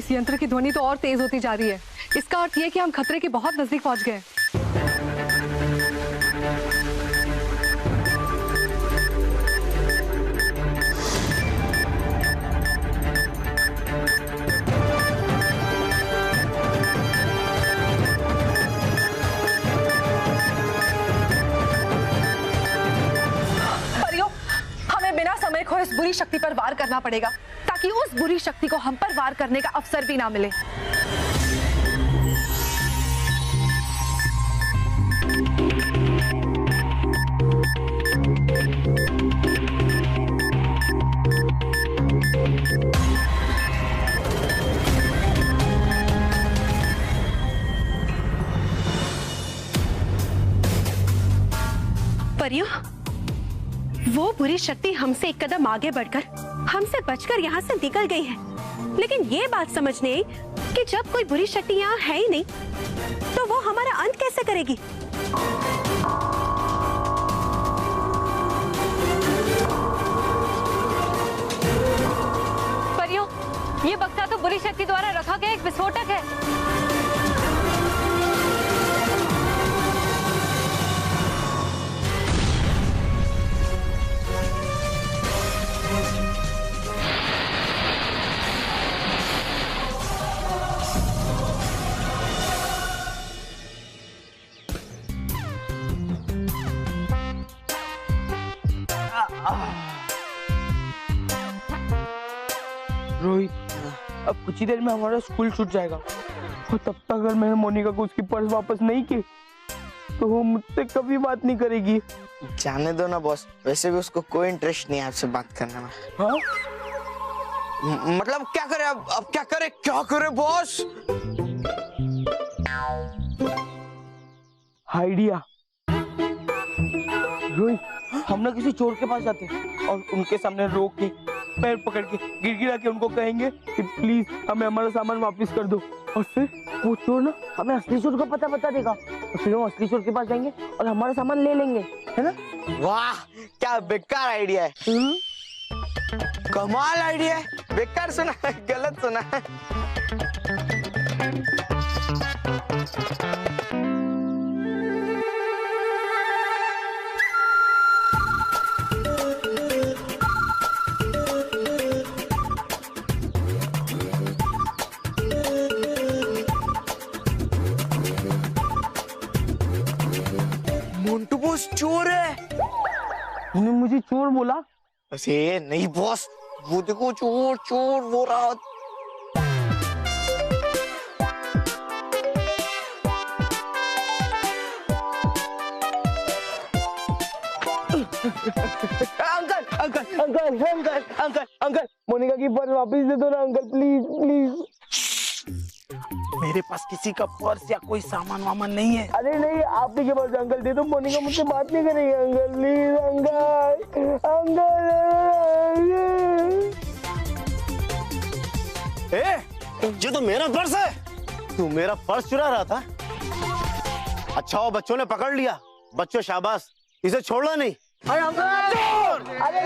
इस यंत्र की ध्वनि तो और तेज होती जा रही है। इसका अर्थ ये कि हम खतरे के बहुत नजदीक पहुंच गए। इस बुरी शक्ति पर वार करना पड़ेगा ताकि उस बुरी शक्ति को हम पर वार करने का अवसर भी ना मिले। परियों, वो बुरी शक्ति हमसे एक कदम आगे बढ़कर हमसे बचकर यहाँ से निकल गई है, लेकिन ये बात समझ नहीं आई कि जब कोई बुरी शक्ति यहाँ है ही नहीं तो वो हमारा अंत कैसे करेगी। परियों, ये बक्सा तो बुरी शक्ति द्वारा रखा गया एक विस्फोटक है। रोहित, अब कुछ ही देर में हमारा स्कूल छूट जाएगा और तब तक अगर मैंने मोनिका को उसकी पर्स वापस नहीं की तो वो मुझसे कभी बात नहीं करेगी। जाने दो ना बॉस, वैसे भी उसको कोई इंटरेस्ट नहीं है आपसे बात करने में। हाँ? मतलब क्या करे अब क्या करे बॉस? आइडिया। रोहित, हम ना किसी चोर के पास जाते हैं और उनके सामने रोक के पैर पकड़ के गिड़गिड़ा के उनको कहेंगे कि प्लीज हमें हमारा सामान वापस कर दो, और फिर वो चोर ना हमें असली चोर का पता बता देगा और फिर हम असली चोर के पास जाएंगे और हमारा सामान ले लेंगे, है ना? वाह, क्या बेकार आइडिया है। कमाल आइडिया है। बेकार सुना है, गलत सुना है। मोंटू बॉस चोर है। उन्होंने मुझे चोर बोला? अरे नहीं बॉस, वो देखो चोर चोर वो रहा। Uncle uncle uncle uncle uncle uncle, Monica की पर्स वापस दे दो ना अंकल, प्लीज प्लीज। मेरे पास किसी का पर्स या कोई सामान वामान नहीं है। अरे नहीं, आप ही के पास अंकल दे दो, मोनिका मुझसे बात नहीं करेगी अंकल, प्लीज अंकल अंकल। ये तो मेरा पर्स है। तू मेरा पर्स चुरा रहा था? अच्छा वो बच्चों ने पकड़ लिया। बच्चों शाबाश, इसे छोड़ना नहीं। अरे अंकल, अरे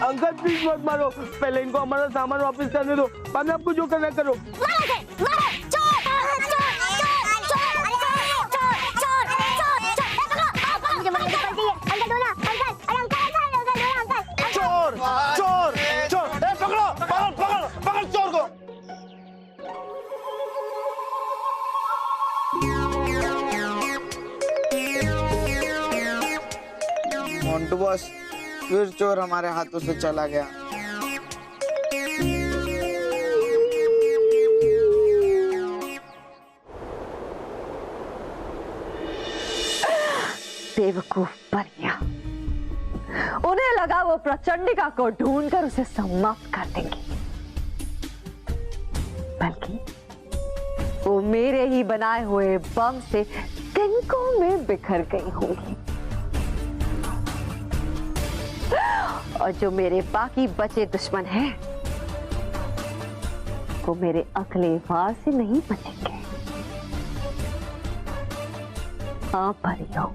अंकल प्लीज मत मारो, पहले इनको हमारा सामान वापस करने दो, बाद में आपको जो करना करो। चोर चोर चोर, पकड़ो पकड़ पकड़ पकड़ चोर को। मोंटू बॉस, फिर चोर हमारे हाथों से चला गया। बेवकूफ परियां, उन्हें लगा वो प्रचंडिका को ढूंढकर उसे समाप्त कर देंगे, बल्कि वो मेरे ही बनाए हुए बम से तिनकों में बिखर गई होंगी। और जो मेरे बाकी बचे दुश्मन हैं, वो मेरे अगले वार से नहीं बचेंगे। हाँ परियों,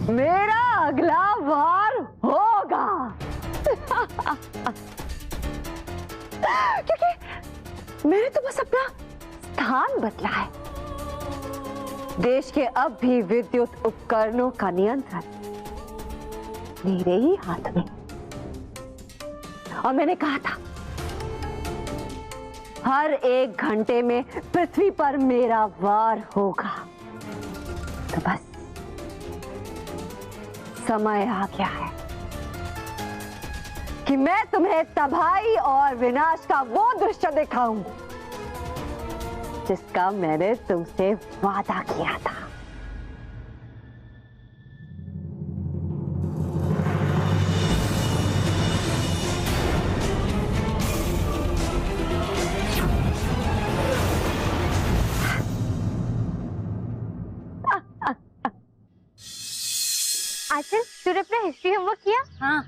मेरा अगला वार होगा। क्योंकि मैंने तो बस अपना स्थान बदला है। देश के अब भी विद्युत उपकरणों का नियंत्रण मेरे ही हाथ में। और मैंने कहा था हर 1 घंटे में पृथ्वी पर मेरा वार होगा। तो बस समय आ गया है कि मैं तुम्हें तबाही और विनाश का वो दृश्य दिखाऊं जिसका मैंने तुमसे वादा किया था। आचल, तूने अपना हिस्ट्री होमवर्क किया? हाँ।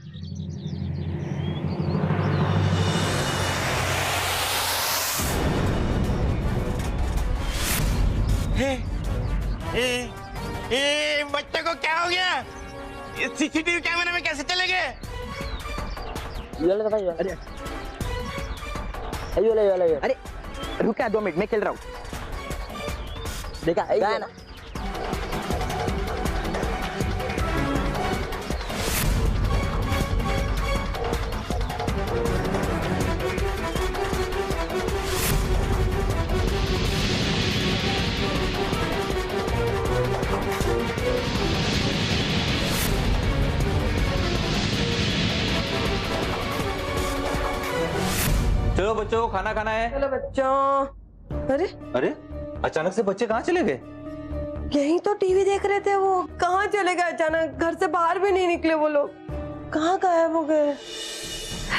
बच्चे को क्या हो गया? सीसीटीवी कैमरे में कैसे चले गए? अरे रुका 2 मिनट, मैं खेल रहा हूँ। देखा ना? चलो बच्चों को खाना खाना है। चलो बच्चों। अरे अरे अचानक से बच्चे कहाँ चले गए? यही तो टीवी देख रहे थे। वो कहाँ चले गए अचानक? घर से बाहर भी नहीं निकले वो लोग। कहाँ गायब हो गए?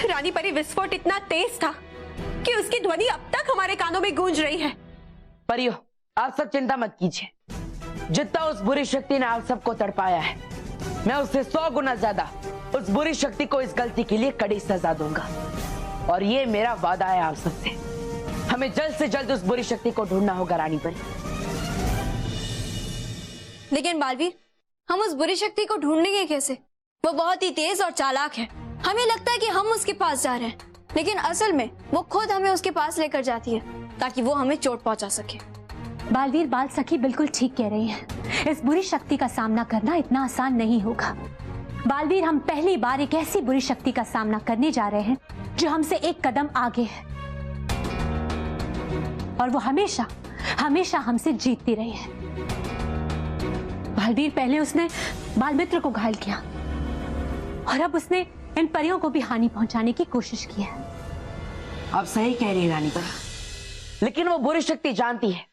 रानी परी, विस्फोट इतना तेज था कि उसकी ध्वनि अब तक हमारे कानों में गूंज रही है। परियो, आप सब चिंता मत कीजिए। जितना उस बुरी शक्ति ने आप सबको तड़पाया है, मैं उससे 100 गुना ज्यादा उस बुरी शक्ति को इस गलती के लिए कड़ी सजा दूंगा। और ये मेरा वादा है आप सबसे। हमें जल्द से जल्द उस बुरी शक्ति को ढूंढना होगा रानी परी। लेकिन बालवीर, हम उस बुरी शक्ति को ढूंढेंगे कैसे? वो बहुत ही तेज और चालाक है। हमें लगता है कि हम उसके पास जा रहे हैं, लेकिन असल में वो खुद हमें उसके पास लेकर जाती है ताकि वो हमें चोट पहुंचा सके। बालवीर, बाल सखी बिल्कुल ठीक कह रही हैं। इस बुरी शक्ति का सामना करना इतना आसान नहीं होगा। बालवीर, हम पहली बार एक ऐसी बुरी शक्ति का सामना करने जा रहे हैं जो हमसे 1 कदम आगे है, और वो हमेशा हमेशा हमसे जीतती रही है। बालवीर, पहले उसने बालमित्र को घायल किया और अब उसने इन परियों को भी हानि पहुंचाने की कोशिश की है। आप सही कह रही हैं रानी परी, लेकिन वो बुरी शक्ति जानती है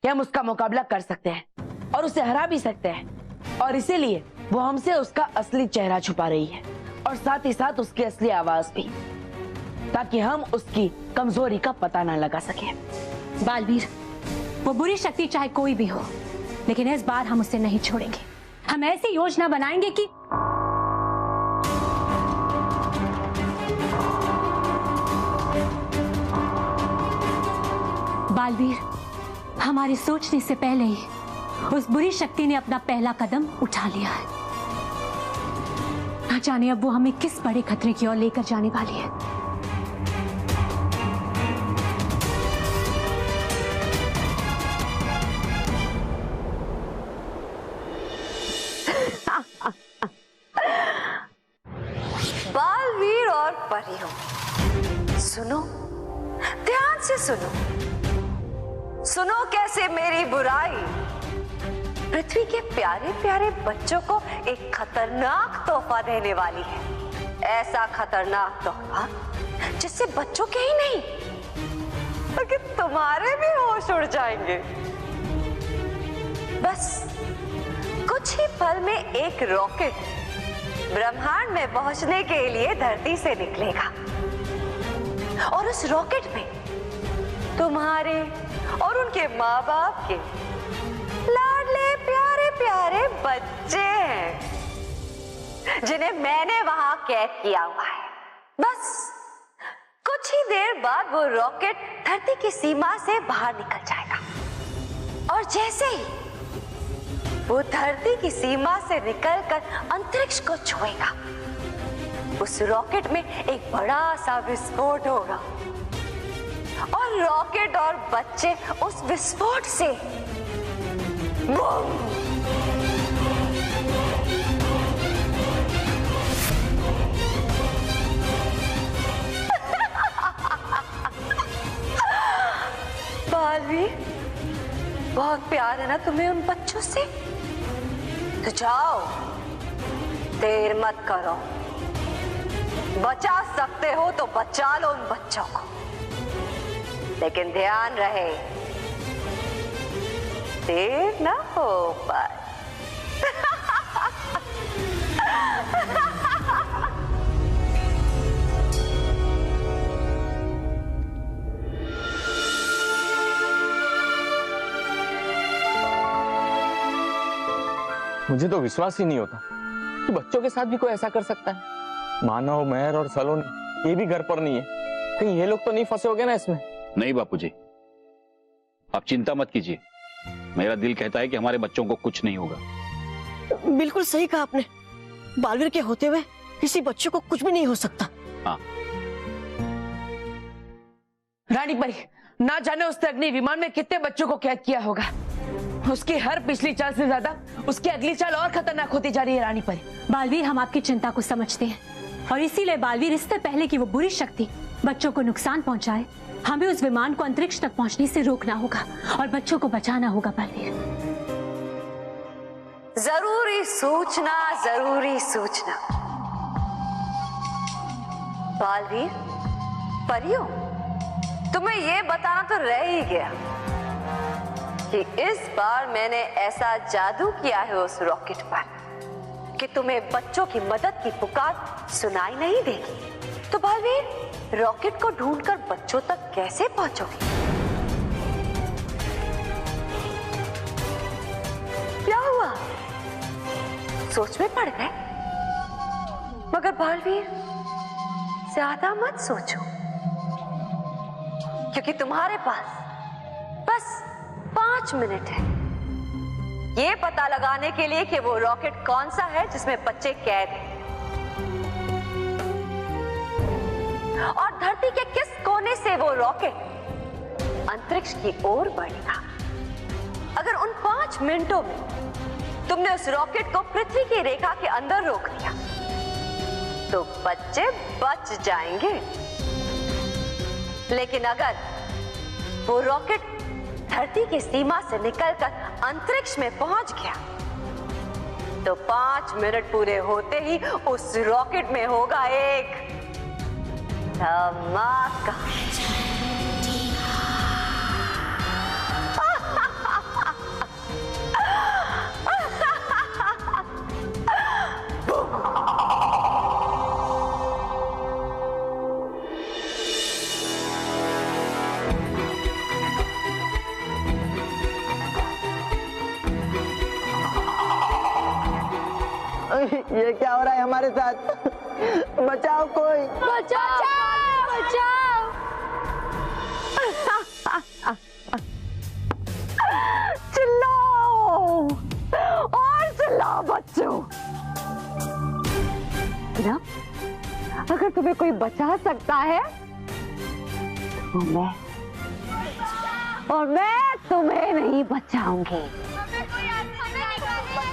कि हम उसका मुकाबला कर सकते हैं और उसे हरा भी सकते हैं, और इसीलिए वो हमसे उसका असली चेहरा छुपा रही है और साथ ही साथ उसकी असली आवाज भी, ताकि हम उसकी कमजोरी का पता न लगा सके। बालवीर, वो बुरी शक्ति चाहे कोई भी हो, लेकिन इस बार हम उसे नहीं छोड़ेंगे। हम ऐसी योजना बनाएंगे कि बालवीर, हमारी सोचने से पहले ही उस बुरी शक्ति ने अपना पहला कदम उठा लिया है। ना जाने अब वो हमें किस बड़े खतरे की ओर लेकर जाने वाली है। बालवीर और परियों, सुनो, ध्यान से सुनो। सुनो कैसे मेरी बुराई पृथ्वी के प्यारे प्यारे बच्चों को एक खतरनाक तोहफा देने वाली है। ऐसा खतरनाक तोहफा जिससे बच्चों के ही नहीं बल्कि तुम्हारे भी होश उड़ जाएंगे। बस कुछ ही पल में एक रॉकेट ब्रह्मांड में पहुंचने के लिए धरती से निकलेगा, और उस रॉकेट में तुम्हारे और उनके माँ बाप के लाडले प्यारे प्यारे बच्चे हैं, जिन्हें मैंने वहां कैद किया हुआ है। बस कुछ ही देर बाद वो रॉकेट धरती की सीमा से बाहर निकल जाएगा, और जैसे ही वो धरती की सीमा से निकलकर अंतरिक्ष को छुएगा, उस रॉकेट में एक बड़ा सा विस्फोट होगा, और रॉकेट और बच्चे उस विस्फोट से बूम! बालवी, बहुत प्यार है ना तुम्हें उन बच्चों से? तो जाओ, देर मत करो। बचा सकते हो तो बचा लो उन बच्चों को, लेकिन ध्यान रहे देर ना हो पाए। मुझे तो विश्वास ही नहीं होता कि बच्चों के साथ भी कोई ऐसा कर सकता है। मानव, मेहर और सलोनी ये भी घर पर नहीं है। कहीं ये लोग तो नहीं फंसे होंगे ना इसमें? नहीं बापूजी, आप चिंता मत कीजिए। मेरा दिल कहता है कि हमारे बच्चों को कुछ नहीं होगा। बिल्कुल सही कहा आपने। बालवीर के होते हुए किसी बच्चे को कुछ भी नहीं हो सकता। हाँ। रानी परी, ना जाने उसने अग्नि विमान में कितने बच्चों को कैद किया होगा। उसकी हर पिछली चाल से ज्यादा उसकी अगली चाल और खतरनाक होती जा रही है रानी परी। बालवीर, हम आपकी चिंता को समझते हैं और इसीलिए बालवीर, इससे पहले कि वो बुरी शक्ति बच्चों को नुकसान पहुंचाए, हमें उस विमान को अंतरिक्ष तक पहुंचने से रोकना होगा और बच्चों को बचाना होगा। बालवीर, जरूरी सूचना, जरूरी सूचना। बालवीर, परियों, तुम्हें ये बताना तो रह ही गया कि इस बार मैंने ऐसा जादू किया है उस रॉकेट पर कि तुम्हें बच्चों की मदद की पुकार सुनाई नहीं देगी। तो बालवीर, रॉकेट को ढूंढकर बच्चों तक कैसे पहुंचोगे? क्या हुआ? सोच में पड़ गए? मगर बालवीर, ज्यादा मत सोचो, क्योंकि तुम्हारे पास बस 5 मिनट है ये पता लगाने के लिए कि वो रॉकेट कौन सा है जिसमें बच्चे कैद हैं और धरती के किस कोने से वो रॉकेट अंतरिक्ष की ओर बढ़ेगा। अगर उन 5 मिनटों में तुमने उस रॉकेट को पृथ्वी की रेखा के अंदर रोक दिया तो बच्चे बच जाएंगे। लेकिन अगर वो रॉकेट धरती की सीमा से निकलकर अंतरिक्ष में पहुंच गया तो 5 मिनट पूरे होते ही उस रॉकेट में होगा एक धमाका। ये क्या हो रहा है हमारे साथ? बचाओ कोई, बचाओ, बचाओ। चिल्लाओ और चिल्लाओ बच्चों। ना, अगर तुम्हें कोई बचा सकता है तो मैं तुम्हें नहीं बचाऊंगी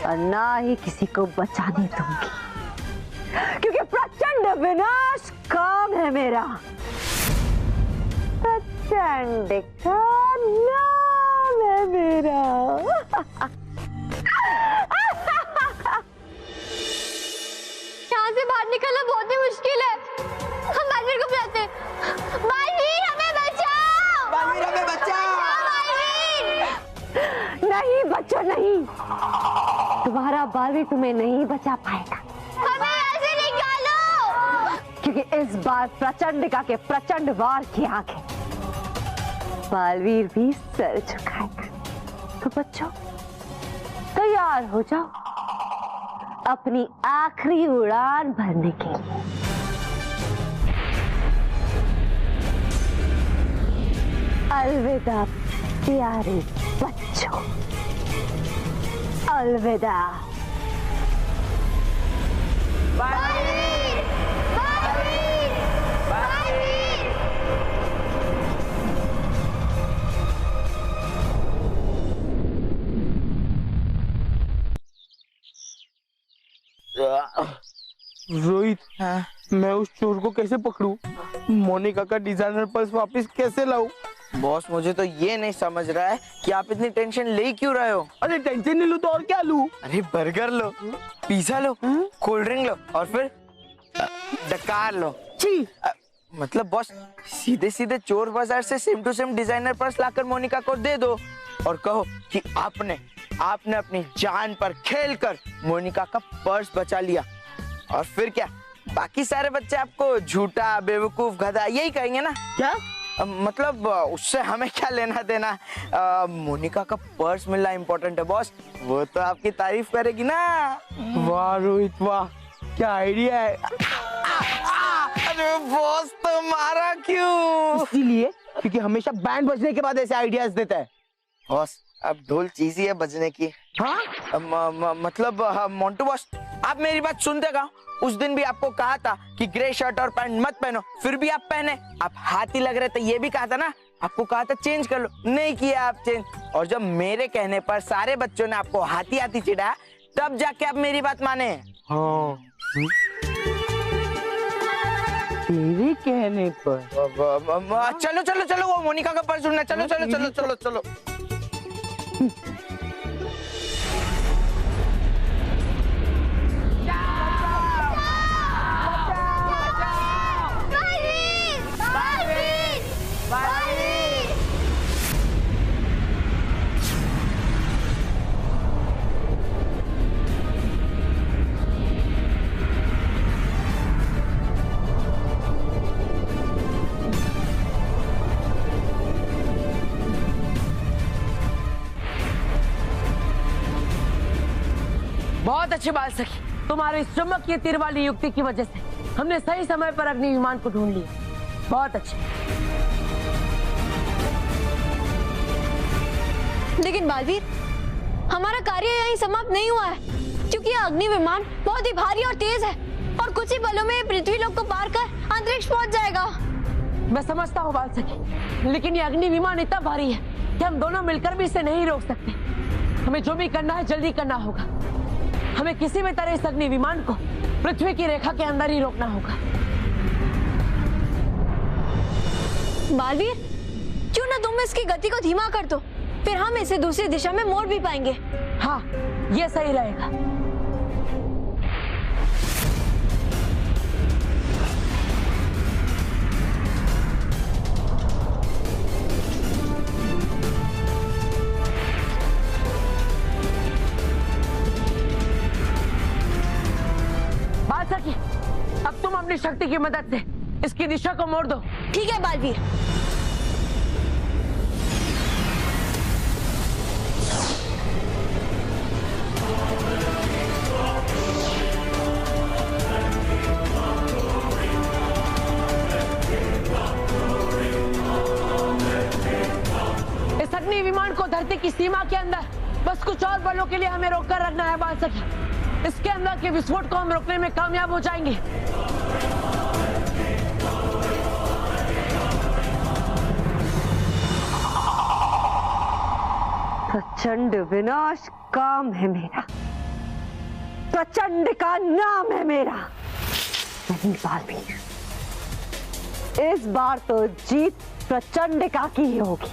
और ना ही किसी को बचाने दूंगी, क्योंकि प्रचंड विनाश काम है मेरा। प्रचंड का नाम है मेरा। यहाँ से बाहर निकलना बहुत ही मुश्किल है। हम बालवीर को बुलाते हैं। बालवीर, हमें बचाओ! बालवीर, हमें बचाओ! बालवीर! नहीं बच्चों, नहीं, तुम्हारा बालवीर तुम्हें नहीं बचा पाएगा। हमें ऐसे निकालो! क्योंकि इस बार प्रचंडिका के प्रचंड वार की आगे बालवीर भी सर झुकाएगा। तो बच्चों, तैयार हो जाओ अपनी आखिरी उड़ान भरने के लिए। अलविदा प्यारे बच्चों, अलविदा। बालवीर! बालवीर! बालवीर! रोहित, हाँ? मैं उस चोर को कैसे पकड़ूं? मोनिका का डिजाइनर पर्स वापस कैसे लाऊं? बॉस मुझे तो ये नहीं समझ रहा है कि आप इतनी टेंशन ले क्यों रहे हो। अरे टेंशन नहीं लूं तो और क्या लूं? अरे बर्गर लो, पिज्जा लो, कोल्ड ड्रिंक लो और फिर डकार लो। छी, मतलब बॉस सीधे सीधे चोर बाजार से same to same designer purse लाकर मोनिका को दे दो और कहो कि आपने अपनी जान पर खेलकर मोनिका का पर्स बचा लिया। और फिर क्या, बाकी सारे बच्चे आपको झूठा, बेवकूफ, गधा यही कहेंगे ना। क्या? मतलब उससे हमें क्या लेना देना। मोनिका का पर्स मिलना इम्पोर्टेंट है बॉस, वो तो आपकी तारीफ करेगी ना। वाह रोहित वाह, क्या आइडिया है। अरे बॉस तो मारा क्यों? इसीलिए क्योंकि हमेशा बैंड बजने के बाद ऐसे आइडियाज देता है। बॉस अब ढोल चीज ही है बजने की। हाँ? मतलब मोंटू बॉस, आप मेरी बात सुनते का? उस दिन भी आपको कहा था कि ग्रे शर्ट और पैंट मत पहनो, फिर भी आप पहने। आप हाथी लग रहे थे, ये भी कहा था ना। आपको कहा था चेंज कर लो, नहीं किया आप चेंज। और जब मेरे कहने पर सारे बच्चों ने आपको हाथी हाथी चिढ़ाया, तब जाके आप मेरी बात माने। हाँ। तेरे कहने पर। चलो चलो चलो, वो मोनिका का पर्स ढूंढना। चलो चलो चलो चलो चलो। बहुत अच्छी बात सखी, तुम्हारी चमकीय तीर वाली युक्ति की वजह से हमने सही समय पर अग्नि विमान को ढूंढ लिया। बहुत अच्छे। लेकिन बालवीर, हमारा कार्य यहीं समाप्त नहीं हुआ है, क्योंकि यह अग्नि विमान बहुत ही भारी और तेज है और कुछ ही पलों में पृथ्वी लोक को पार कर अंतरिक्ष पहुंच जाएगा। मैं समझता हूँ बाल सखी, लेकिन ये अग्नि विमान इतना भारी है कि हम दोनों मिलकर भी इसे नहीं रोक सकते। हमें जो भी करना है जल्दी करना होगा। हमें किसी भी तरह इस अग्नि विमान को पृथ्वी की रेखा के अंदर ही रोकना होगा। बालवीर, क्यों ना तुम इसकी गति को धीमा कर दो, फिर हम इसे दूसरी दिशा में मोड़ भी पाएंगे। हाँ, ये सही रहेगा। अब तुम अपनी शक्ति की मदद से इसकी दिशा को मोड़ दो। ठीक है बालवीर। इस अग्नि विमान को धरती की सीमा के अंदर बस कुछ और पलों के लिए हमें रोककर रखना है बाल सखी। इसके अंदर के विस्फोट को हम रोकने में कामयाब हो जाएंगे। प्रचंड विनाश काम है मेरा, प्रचंड का नाम है मेरा। नहीं बालवीर, इस बार तो जीत प्रचंड का की ही होगी।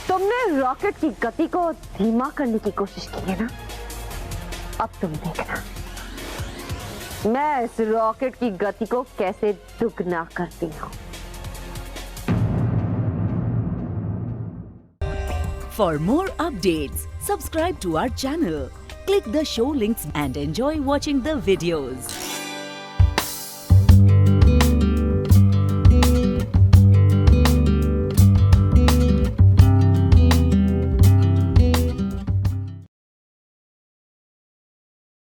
तुमने रॉकेट की गति को धीमा करने की कोशिश की है ना, अब तुम देखना मैं इस रॉकेट की गति को कैसे दुगना करती हूँ। For more updates, subscribe to our channel, click the show links and enjoy watching the videos.